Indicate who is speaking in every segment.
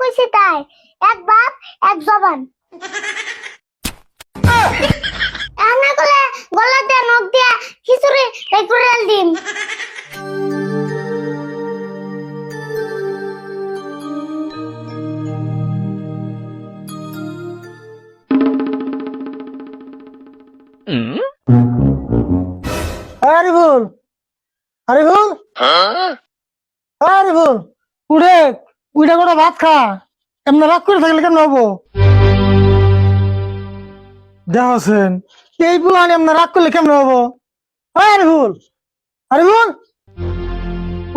Speaker 1: কইছি তাই, এক বাপ এক জবান। এনা কলে গলা দিয়ে নখ দিয়ে খিচুড়ি রেকুরাল দিন।
Speaker 2: আরে বল, আরে বল, আরে বল, উঠে উইটা করে ভাত খা। এমনি রাগ করে থাকলে কেমন হবো? দেখছেন এই বুলানি এমনি রাগ করলে কেমন হবো? আরে বল, আরে বল,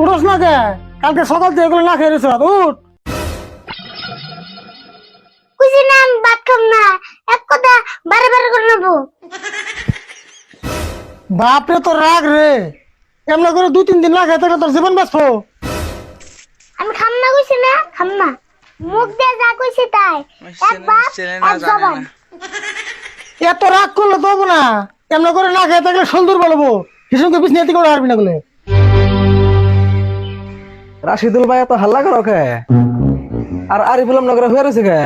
Speaker 2: উঠোস না কে? কালকে সকাল থেকে এগুলো না খেয়ে রয়েছে, উঠ।
Speaker 1: কইছি না আমি ভাত খাম না, এক কথা বারে বারে করে নেবো।
Speaker 2: বাপরে তো রাগ রে, এমনি করে 2-3 দিন না খেয়ে থাকলে তোর জীবন বাঁচবো।
Speaker 1: আমি খাম না কইছি না, খাম না। মুখ দিয়ে যা কইছি তাই, এক বাপ এক জবান।
Speaker 2: এত রাগ করলে তো হবো না, এমনি করে না খেয়ে থাকলে সন্দুর বলবো। কিসুকে বিছনাতে করে হারবি না বলে।
Speaker 3: রাশিদুল ভাই এত হাল্লা করো কে? আর আরিফুল নগরে হয়ে রয়েছে কে?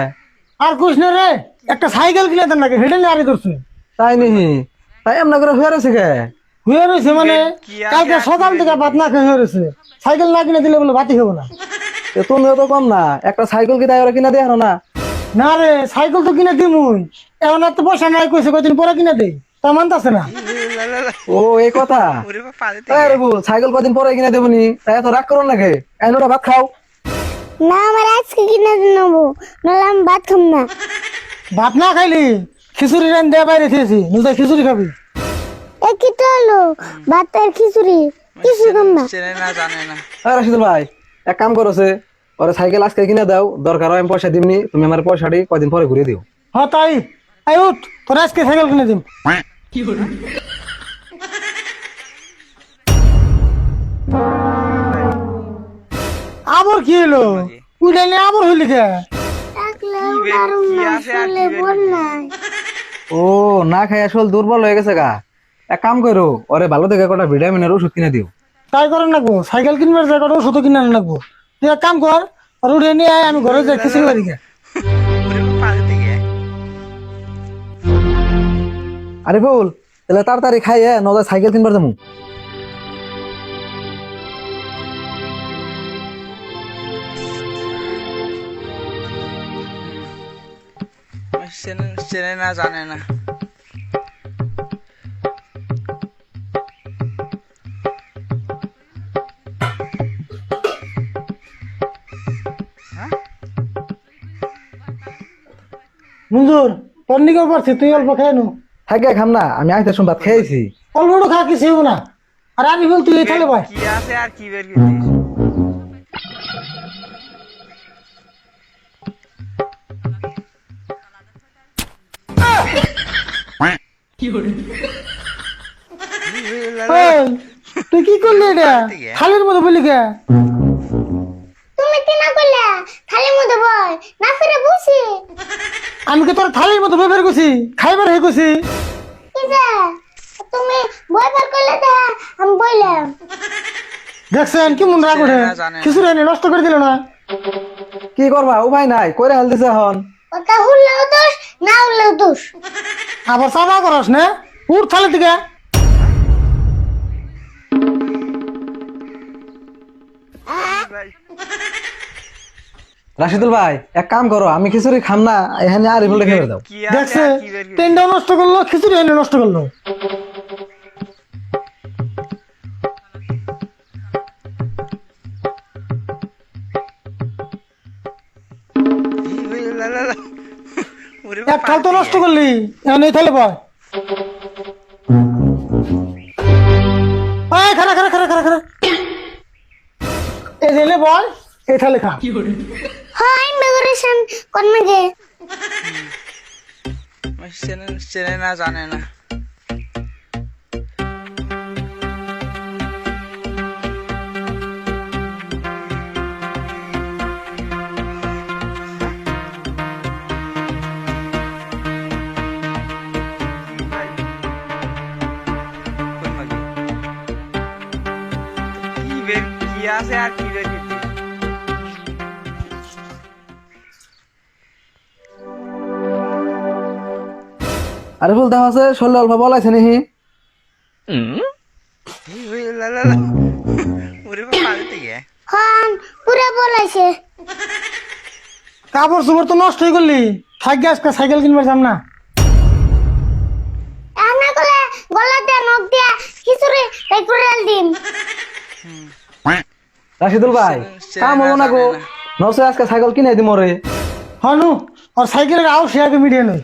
Speaker 2: আর কৃষ্ণ রে, একটা সাইকেল কিনে দেন নাকি, হেঁটে নিয়ে আরি করছে।
Speaker 3: তাই নিহি, তাই এম নগরে হয়ে রয়েছে কে?
Speaker 2: হয়ে রয়েছে মানে কালকে সকাল থেকে ভাত না খেয়ে হয়ে রয়েছে। সাইকেল না কিনে দিলে বলে ভাতই খাবো না।
Speaker 3: তুমিও তো কম না, একটা সাইকেল কি তাই ওরা কিনা দিয়ে না?
Speaker 2: না রে, সাইকেল তো কিনে দিমুই, এখন এত পয়সা নাই কইছে, কয়দিন পরে কিনে দেই, তা মানতাছে না।
Speaker 3: ও এই কথা। সাইকেল কদিন পরে কিনে দেবনি, তাই এত রাগ করো নাকি? এনোটা ভাত খাও।
Speaker 1: না আমার আজকে কিনে নেবো, নাহলে আমি ভাত খাম না।
Speaker 2: ভাত না খাইলি খিচুড়ি রান দেয়া বাইরে খেয়েছি, নিজে খিচুড়ি খাবি।
Speaker 1: এ কি তো হলো, ভাত আর খিচুড়ি কিছু খাম না।
Speaker 3: রাশিদুল ভাই এক কাম করছে, ওরা সাইকেল আজকে কিনে দাও, দরকার হয় আমি পয়সা দিমনি, তুমি আমার পয়সাটি কদিন পরে ঘুরিয়ে দিও।
Speaker 2: হ্যাঁ তাই, আই উঠ, তোর আজকে সাইকেল কিনে দিম। আবার কি হলো? উঠে নিয়ে আবার হইলি কে?
Speaker 1: থাকলেও পারুম না, চলে বল নাই।
Speaker 3: ও না খাই আসল দুর্বল হয়ে গেছে গা। এক কাম করো, ওরে ভালো থেকে কটা ভিটামিনের ওষুধ কিনে দিও।
Speaker 2: তাই করেন রাখবো, সাইকেল কিনবার জায়গাটা ওষুধ কিনে আনে রাখবো। তুই এক কাম কর, আর উঠে নিয়ে আয়, আমি ঘরে যাই খিচুড়ি বাড়ি গে।
Speaker 3: আরে বল, তাহলে তাড়াতাড়ি খাইয়ে নজর সাইকেল কিনবার যাবো।
Speaker 4: চেনে না জানে না।
Speaker 2: মঞ্জুর, তোর নিকেও পারছি, তুই অল্প খেয়ে নো।
Speaker 3: থাকে খাম না, আমি আইতে শুন ভাত খেয়েছি।
Speaker 2: অল্পটা খা, কিছু হবো না। আর আমি বল তুই তাহলে ভাই।
Speaker 4: কি আছে আর কি বের করছিস?
Speaker 2: তুই কি করলি এটা? খালির মধ্যে বলি কে?
Speaker 1: তুমি কি না করলে খালি মধ্যে বল না ফিরে বুঝি।
Speaker 2: আমি কি তোর থালির মতো ব্যবহার করছি, খাইবার হয়ে করছি?
Speaker 1: কি যে তুমি বই পার করলে তো আমি বললাম।
Speaker 2: দেখছেন কি মন রাগ ওঠে, খিচুড়ি এনে নষ্ট করে দিল না।
Speaker 3: কি করবা উপায় নাই, করে হাল দিছে এখন।
Speaker 1: কথা হুললেও দোষ, না হুললেও দোষ।
Speaker 2: আবার চাপা করস না, উঠ থালি থেকে।
Speaker 3: রাশিদুল ভাই এক কাম করো, আমি খিচুড়ি খাম না, এখানে আর ইফুলটা খেয়ে দাও।
Speaker 4: কি আছে
Speaker 2: দেখছে
Speaker 4: আর কি বের করছিস?
Speaker 2: ট্রেনটাও নষ্ট করলো, খিচুড়ি এনে নষ্ট করলো।
Speaker 4: ওরে
Speaker 2: এক থাল তো নষ্ট করলি, এখন এই থালে পায়। খারা খারা খারা খারা খারা, এই জেলে বয়, এই থালে খা।
Speaker 1: হয় মেগরেশন করবে গে।
Speaker 4: চেনে না জানে না। কি আছে আর কি বের করছিস?
Speaker 3: আরে ফুল দেখা আছে শরীরে অল্প বল আছে নাকি
Speaker 4: ওরে বাবা পালিতে গে
Speaker 1: হন পুরা বলাইছে
Speaker 2: কাপড় চোপড় তো নষ্ট হয়ে করলি থাকি আজকে সাইকেল কিনবার যাম না
Speaker 1: এনা করে গলাতে নখ দিয়া খিচুড়ি রেকুরাল দিন
Speaker 3: রাশিদুল ভাই কাম হবো না গো নসে আজকে সাইকেল কিনে দিমরে
Speaker 2: হনু আর সাইকেলের আও সে আগে মিডিয়ে নই